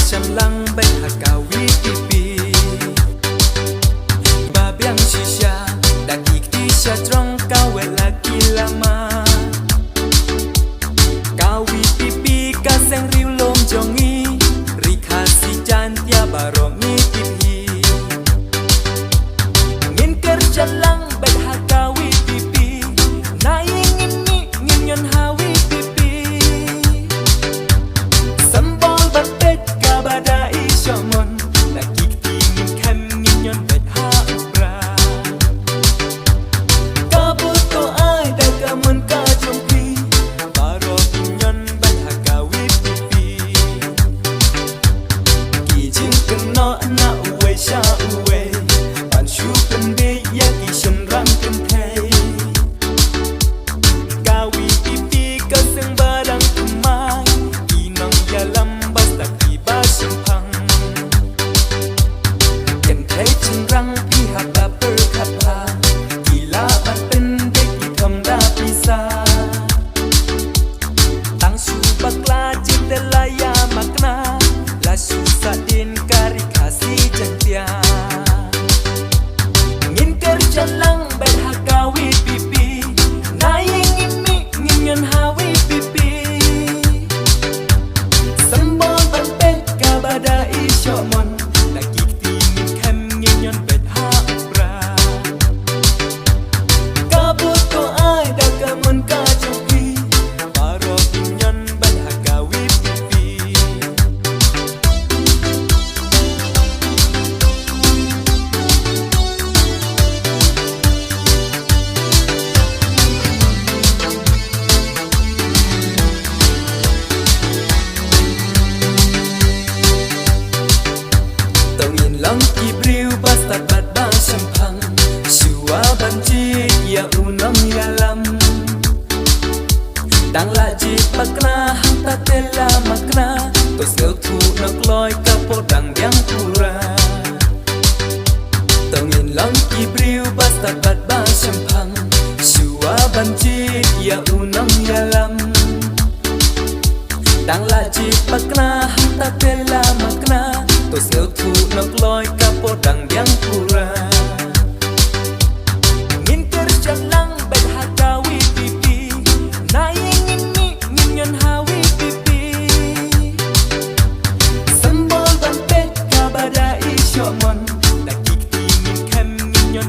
lang berhakawi pipi babiang shisha dagik tisha trong kawe lagi lama kawi pipi kaseng riu lom jongi rikasi jantia barongi pipi ngin kerja lang berhakawi pipi na ingin ni nginyon hawi pipi sambal batet kabada isyomon dagik tingin kan nginyon berha ubra kabut ko ay dagamun ka jompi baro nginyon berhakawi pipi kijing kena na uwe sya uwe panshu pende yaki shenrang kentei kawi pipi kaseng barang kumai inang yalam basta tiba simpang kentei cenrang pihak dapur kapa gila ban pendek ikamda pisa tang subakla jitelaya makna la susadin kari kasih jantia ngin kerja lang berhakawi pipi na ingin mi nginyon hawi pipi sambal bantet kabada isyomon dagik tingin kan nginyon berha ubra kabut ko ay dagamun ka jopi baro nginyon berhakawi pipi tongin lang kibriu basta badbang sempang shua banji ya unam yalam dang laji pakna hanta tela makna to sel thu nak loi kapodang yang pura tongin lang kibriu basta badbang sempang shua banji ya unam yalam dang laji pakna hanta tela makna to sel thu nak loi kapodang yang pura ngin kerja lang berhakawi pipi na ingin mi nginyon hawi pipi sambal bantet kabada isyomon dagik tingin kan nginyon